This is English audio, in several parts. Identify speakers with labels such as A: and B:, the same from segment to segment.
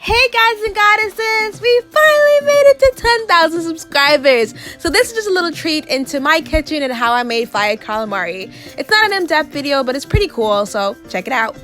A: Hey guys and goddesses, we finally made it to 10,000 subscribers. So this is just a little treat into my kitchen and how I made fried calamari. It's not an in-depth video, but it's pretty cool, so check it out.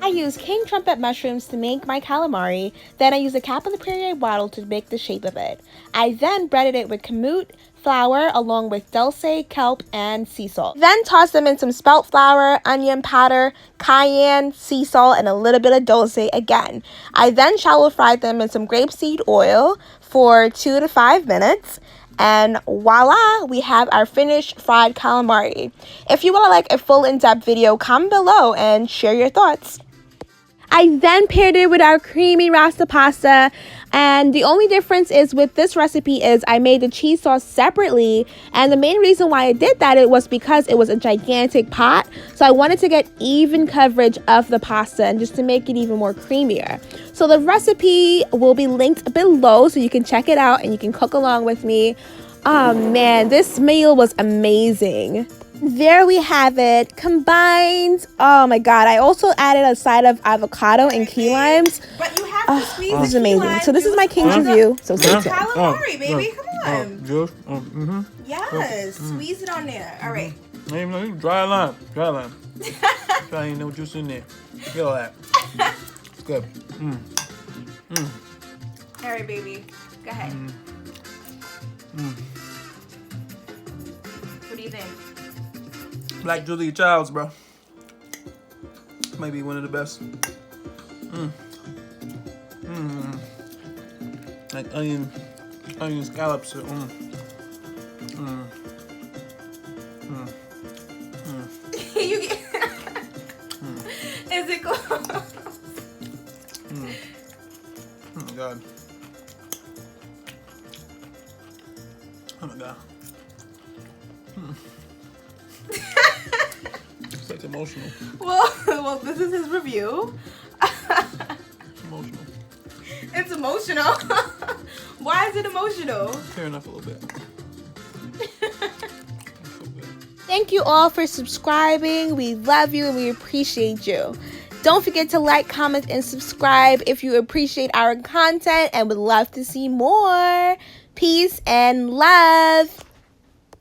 A: I used king trumpet mushrooms to make my calamari. Then I used a cap on the Perrier bottle to make the shape of it. I then breaded it with kamut flour along with dulce, kelp, and sea salt. Then tossed them in some spelt flour, onion powder, cayenne, sea salt, and a little bit of dulce again. I then shallow fried them in some grapeseed oil for 2 to 5 minutes. And voila, we have our finished fried calamari. If you want to like a full in-depth video, comment below and share your thoughts. I then paired it with our creamy Rasta pasta, and the only difference is with this recipe is I made the cheese sauce separately, and the main reason why I did that it was because it was a gigantic pot, so I wanted to get even coverage of the pasta and just to make it even more creamier. So the recipe will be linked below so you can check it out and you can cook along with me. Oh man, this meal was amazing. There we have it, combined. Oh my god, I also added a side of avocado and key limes.
B: But you have to squeeze
A: this is amazing. So this is my king's review. So stay tuned.
B: Calamari, baby, come on. Yes, squeeze it on there. All right.
C: Dry lime. Try ain't no juice in there. Get all that. It's good.
B: All right, baby. Go ahead. What do you think?
C: Black Julia Childs, bro. Maybe one of the best. Like onion scallops.
B: You get. Is it close?
C: Oh my god. Oh my god. It's like emotional.
B: Well, this is his review.
C: It's emotional.
B: It's emotional. Why is it emotional?
C: Tearing up a little bit.
A: Thank you all for subscribing. We love you and we appreciate you. Don't forget to like, comment, and subscribe if you appreciate our content and would love to see more. Peace and love.